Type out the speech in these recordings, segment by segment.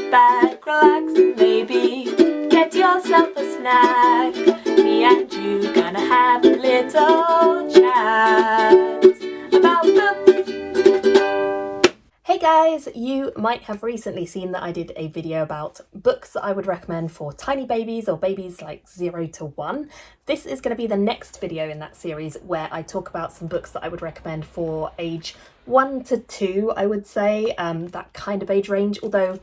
back, relax, and maybe get yourself a snack. Me and you gonna have a little chat about books. Hey guys, you might have recently seen that I did a video about books that I would recommend for tiny babies or babies like 0 to 1. This is going to be the next video in that series where I talk about some books that I would recommend for age 1 to 2, I would say, that kind of age range, although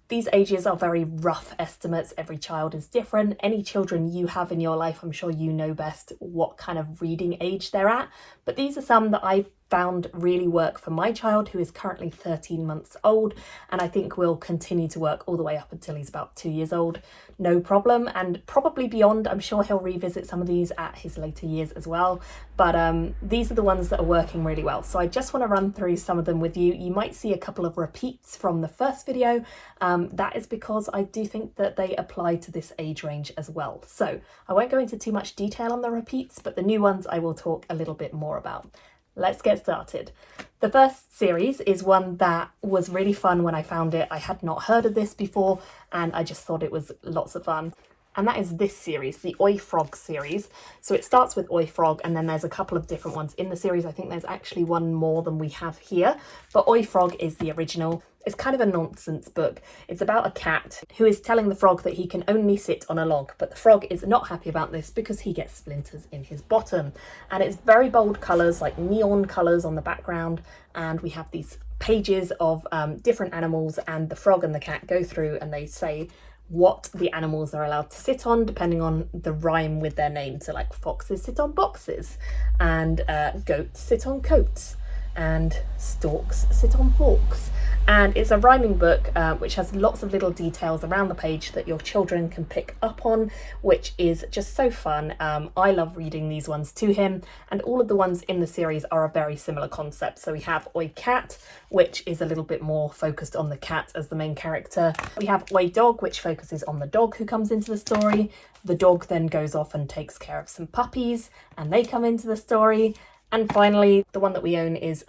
these ages are very rough estimates. Every child is different. Any children you have in your life, I'm sure you know best what kind of reading age they're at. But these are some that I found really work for my child, who is currently 13 months old, and I think will continue to work all the way up until he's about 2 years old. No problem, and probably beyond. I'm sure he'll revisit some of these at his later years as well. But these are the ones that are working really well. So I just want to run through some of them with you. You might see a couple of repeats from the first video. That is because I do think that they apply to this age range as well. So I won't go into too much detail on the repeats, but the new ones I will talk a little bit more about. Let's get started. The first series is one that was really fun when I found it. I had not heard of this before and I just thought it was lots of fun. And that is this series, the Oi Frog series. So it starts with Oi Frog and then there's a couple of different ones in the series. I think there's actually one more than we have here, but Oi Frog is the original. It's kind of a nonsense book. It's about a cat who is telling the frog that he can only sit on a log, but the frog is not happy about this because he gets splinters in his bottom. And it's very bold colours, like neon colours on the background, and we have these pages of different animals, and the frog and the cat go through and they say what the animals are allowed to sit on depending on the rhyme with their name. So like foxes sit on boxes, and goats sit on coats, and storks sit on forks. And it's a rhyming book which has lots of little details around the page that your children can pick up on, which is just so fun. I love reading these ones to him, and all of the ones in the series are a very similar concept. So we have Oi Cat, which is a little bit more focused on the cat as the main character. We have Oi Dog, which focuses on the dog who comes into the story. The dog then goes off and takes care of some puppies and they come into the story. And finally, the one that we own is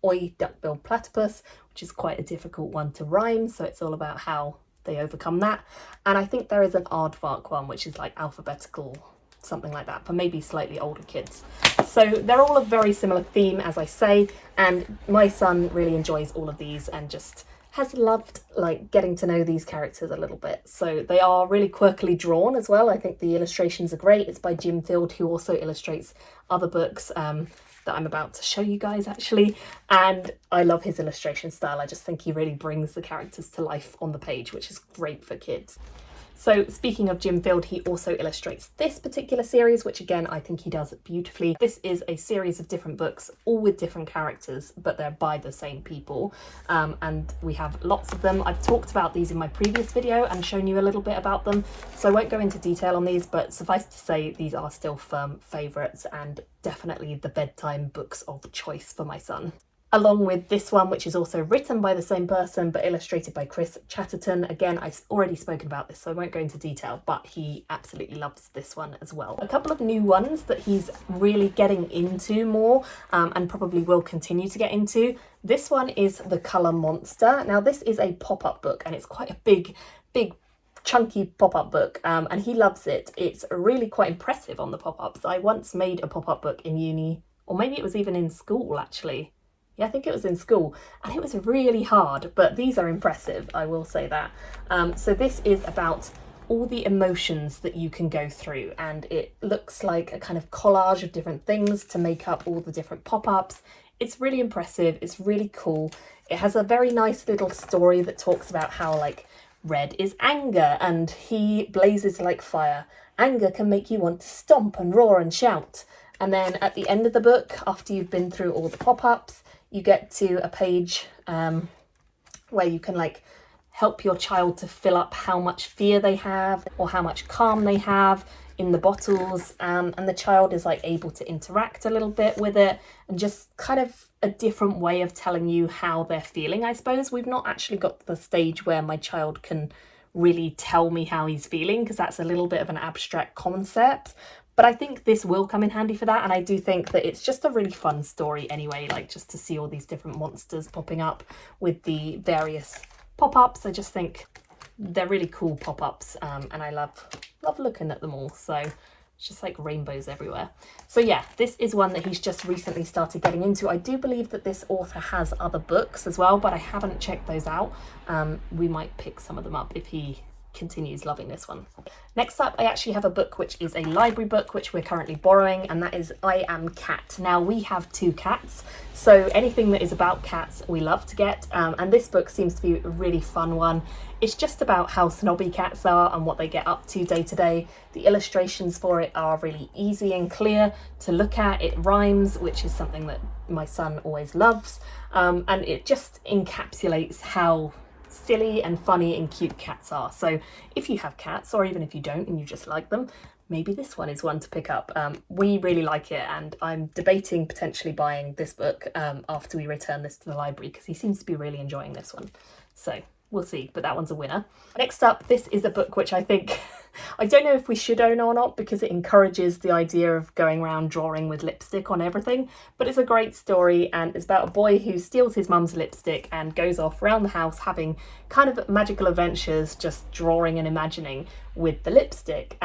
Oi Duck-billed Platypus, which is quite a difficult one to rhyme, so it's all about how they overcome that. And I think there is an aardvark one, which is like alphabetical, something like that, for maybe slightly older kids. So they're all a very similar theme, as I say, and my son really enjoys all of these and just has loved like getting to know these characters a little bit. So they are really quirkily drawn as well. I think the illustrations are great. It's by Jim Field, who also illustrates other books that I'm about to show you guys actually, and I love his illustration style. I just think he really brings the characters to life on the page, which is great for kids. So speaking of Jim Field, he also illustrates this particular series, which again, I think he does beautifully. This is a series of different books, all with different characters, but they're by the same people. And we have lots of them. I've talked about these in my previous video and shown you a little bit about them, so I won't go into detail on these, but suffice to say, these are still firm favourites and definitely the bedtime books of choice for my son. Along with this one, which is also written by the same person but illustrated by Chris Chatterton. Again, I've already spoken about this, so I won't go into detail, but he absolutely loves this one as well. A couple of new ones that he's really getting into more and probably will continue to get into. This one is The Colour Monster. Now, this is a pop-up book, and it's quite a big chunky pop-up book, and he loves it. It's really quite impressive on the pop-ups. I once made a pop-up book in uni, or maybe it was even in school actually. Yeah, I think it was in school, and it was really hard, but these are impressive, I will say that. So this is about all the emotions that you can go through, and it looks like a kind of collage of different things to make up all the different pop-ups. It's really impressive, it's really cool. It has a very nice little story that talks about how like red is anger and he blazes like fire. Anger can make you want to stomp and roar and shout. And then at the end of the book, after you've been through all the pop-ups, you get to a page where you can like help your child to fill up how much fear they have or how much calm they have in the bottles, and the child is like able to interact a little bit with it, and just kind of a different way of telling you how they're feeling, I suppose. We've not actually got to the stage where my child can really tell me how he's feeling, because that's a little bit of an abstract concept. But I think this will come in handy for that, and I do think that it's just a really fun story anyway, like just to see all these different monsters popping up with the various pop-ups. I just think they're really cool pop-ups, and I love looking at them all. So it's just like rainbows everywhere. So yeah, this is one that he's just recently started getting into. I do believe that this author has other books as well, but I haven't checked those out. We might pick some of them up if he continues loving this one. Next up, I actually have a book which is a library book which we're currently borrowing, and that is I Am Cat. Now, we have 2 cats, so anything that is about cats we love to get, and this book seems to be a really fun one. It's just about how snobby cats are and what they get up to day to day. The illustrations for it are really easy and clear to look at. It rhymes, which is something that my son always loves, and it just encapsulates how silly and funny and cute cats are. So if you have cats, or even if you don't and you just like them, maybe this one is one to pick up. We really like it, and I'm debating potentially buying this book after we return this to the library, because he seems to be really enjoying this one. So we'll see, but that one's a winner. Next up, this is a book which I think, I don't know if we should own or not, because it encourages the idea of going around drawing with lipstick on everything, but it's a great story, and it's about a boy who steals his mum's lipstick and goes off around the house having kind of magical adventures, just drawing and imagining with the lipstick.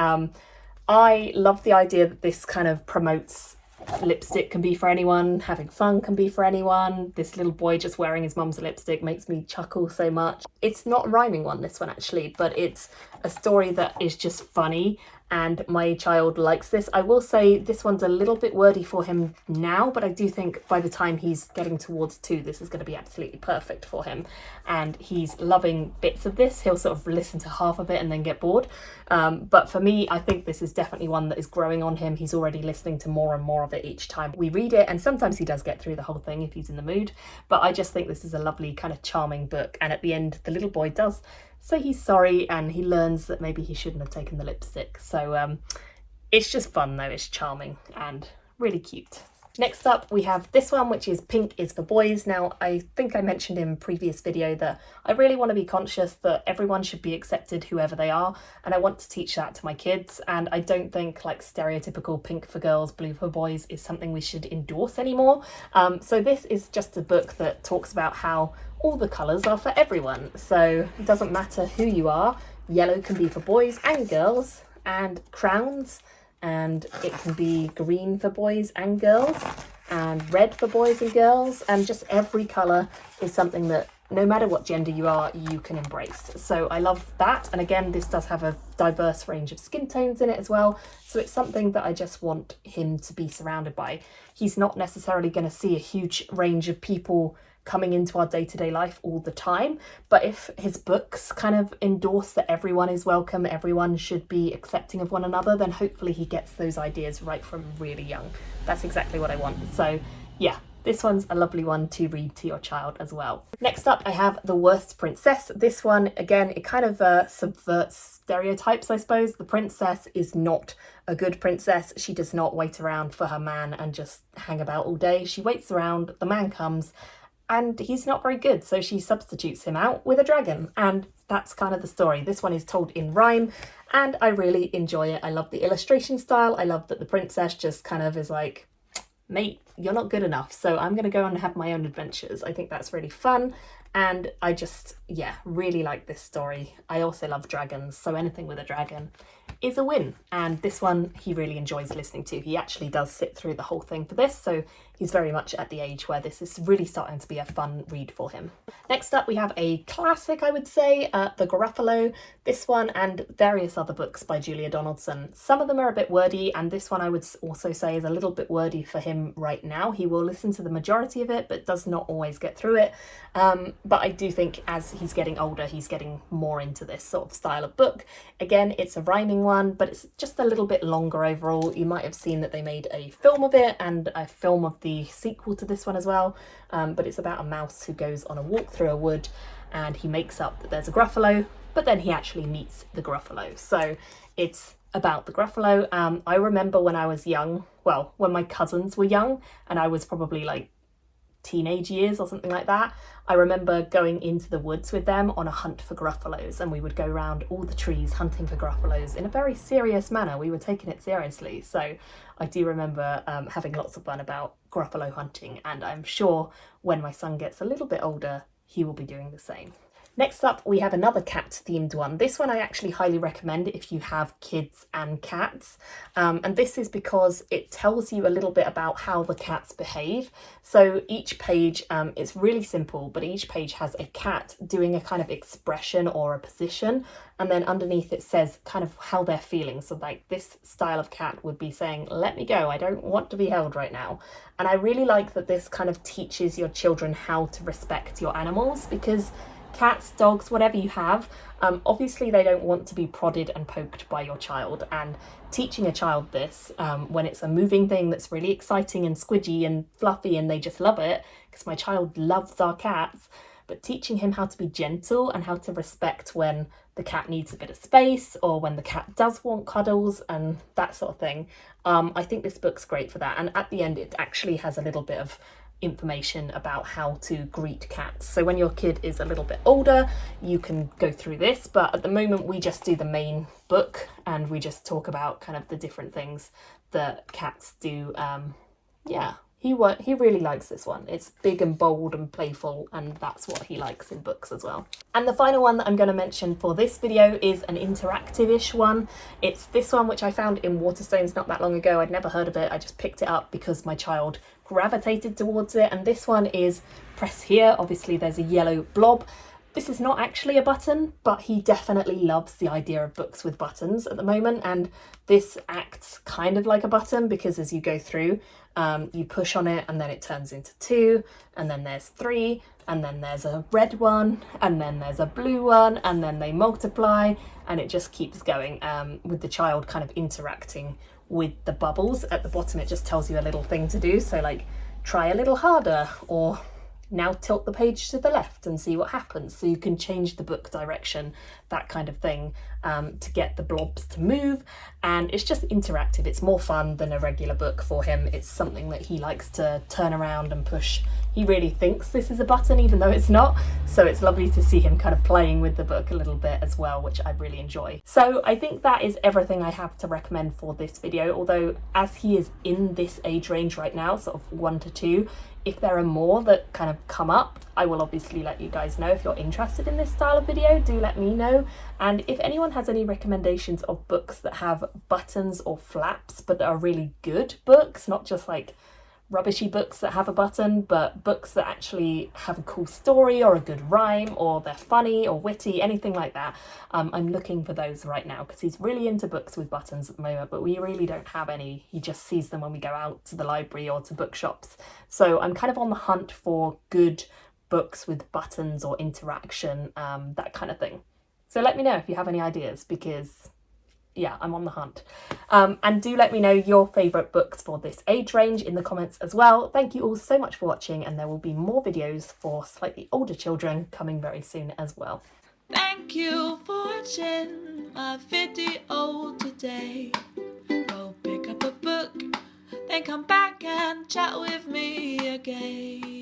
I love the idea that this kind of promotes lipstick can be for anyone, having fun can be for anyone. This little boy just wearing his mum's lipstick makes me chuckle so much. It's not a rhyming one, this one actually, but it's a story that is just funny, and my child likes this. I will say this one's a little bit wordy for him now, but I do think by the time he's getting towards 2, this is going to be absolutely perfect for him, and he's loving bits of this. He'll sort of listen to half of it and then get bored, but for me, I think this is definitely one that is growing on him. He's already listening to more and more of it each time we read it, and sometimes he does get through the whole thing if he's in the mood, but I just think this is a lovely kind of charming book. And at the end, the little boy does say he's sorry, and he learns that maybe he shouldn't have taken the lipstick. So it's just fun though, it's charming and really cute. Next up, we have this one, which is Pink is for Boys. Now, I think I mentioned in a previous video that I really want to be conscious that everyone should be accepted whoever they are, and I want to teach that to my kids, and I don't think like stereotypical pink for girls, blue for boys is something we should endorse anymore. So this is just a book that talks about how all the colours are for everyone, so it doesn't matter who you are. Yellow can be for boys and girls, and crowns, and it can be green for boys and girls, and red for boys and girls, and just every colour is something that no matter what gender you are, you can embrace. So I love that, and again, this does have a diverse range of skin tones in it as well, so it's something that I just want him to be surrounded by. He's not necessarily going to see a huge range of people coming into our day-to-day life all the time, but if his books kind of endorse that everyone is welcome, everyone should be accepting of one another, then hopefully he gets those ideas right from really young. That's exactly what I want. So yeah, this one's a lovely one to read to your child as well. Next up, I have The Worst Princess. This one, again, it kind of subverts stereotypes, I suppose. The princess is not a good princess. She does not wait around for her man and just hang about all day. She waits around, the man comes, and he's not very good, so she substitutes him out with a dragon, and that's kind of the story. This one is told in rhyme, and I really enjoy it. I love the illustration style. I love that the princess just kind of is like, mate, you're not good enough, so I'm going to go and have my own adventures. I think that's really fun, and I just, yeah, really like this story. I also love dragons, so anything with a dragon is a win, and this one he really enjoys listening to. He actually does sit through the whole thing for this, so he's very much at the age where this is really starting to be a fun read for him. Next up, we have a classic, I would say, the Gruffalo. This one and various other books by Julia Donaldson. Some of them are a bit wordy, and this one I would also say is a little bit wordy for him right now. He will listen to the majority of it, but does not always get through it. But I do think as he's getting older, he's getting more into this sort of style of book. Again, it's a rhyming one, but it's just a little bit longer overall. You might have seen that they made a film of it and a film of the sequel to this one as well, but it's about a mouse who goes on a walk through a wood, and he makes up that there's a Gruffalo, but then he actually meets the Gruffalo. So it's about the Gruffalo. I remember when I was young, well, when my cousins were young, and I was probably like teenage years or something like that, I remember going into the woods with them on a hunt for Gruffalos, and we would go around all the trees hunting for Gruffalos in a very serious manner. We were taking it seriously, so I do remember having lots of fun about Gruffalo hunting, and I'm sure when my son gets a little bit older, he will be doing the same. Next up, we have another cat-themed one. This one I actually highly recommend if you have kids and cats. And this is because it tells you a little bit about how the cats behave. So each page, it's really simple, but each page has a cat doing a kind of expression or a position. And then underneath it says kind of how they're feeling. So like this style of cat would be saying, let me go, I don't want to be held right now. And I really like that this kind of teaches your children how to respect your animals, because cats, dogs, whatever you have, obviously they don't want to be prodded and poked by your child. And teaching a child this when it's a moving thing that's really exciting and squidgy and fluffy and they just love it, because my child loves our cats, but teaching him how to be gentle and how to respect when the cat needs a bit of space or when the cat does want cuddles and that sort of thing. I think this book's great for that. And at the end, it actually has a little bit of information about how to greet cats. So when your kid is a little bit older, you can go through this, but at the moment we just do the main book and we just talk about kind of the different things that cats do. Yeah, he really likes this one. It's big and bold and playful, and that's what he likes in books as well. And the final one that I'm going to mention for this video is an interactive-ish one. It's this one, which I found in Waterstones not that long ago. I'd never heard of it. I just picked it up because my child gravitated towards it. And this one is Press Here. Obviously there's a yellow blob. This is not actually a button, but he definitely loves the idea of books with buttons at the moment. And this acts kind of like a button, because as you go through, you push on it and then it turns into 2, and then there's 3, and then there's a red one, and then there's a blue one, and then they multiply, and it just keeps going with the child kind of interacting with the bubbles. At the bottom, it just tells you a little thing to do. So like, try a little harder, or now tilt the page to the left and see what happens. So you can change the book direction, that kind of thing, to get the blobs to move. And it's just interactive. It's more fun than a regular book for him. It's something that he likes to turn around and push. He really thinks this is a button, even though it's not. So it's lovely to see him kind of playing with the book a little bit as well, which I really enjoy. So I think that is everything I have to recommend for this video. Although as he is in this age range right now, sort of 1 to 2, if there are more that kind of come up, I will obviously let you guys know. If you're interested in this style of video, do let me know. And if anyone has any recommendations of books that have buttons or flaps, but that are really good books, not just like rubbishy books that have a button, but books that actually have a cool story or a good rhyme, or they're funny or witty, anything like that, I'm looking for those right now, because he's really into books with buttons at the moment, but we really don't have any. He just sees them when we go out to the library or to bookshops. So I'm kind of on the hunt for good books with buttons or interaction, that kind of thing. So let me know if you have any ideas, because yeah, I'm on the hunt. And do let me know your favourite books for this age range in the comments as well. Thank you all so much for watching, and there will be more videos for slightly older children coming very soon as well. Thank you for watching my video today. Go pick up a book, then come back and chat with me again.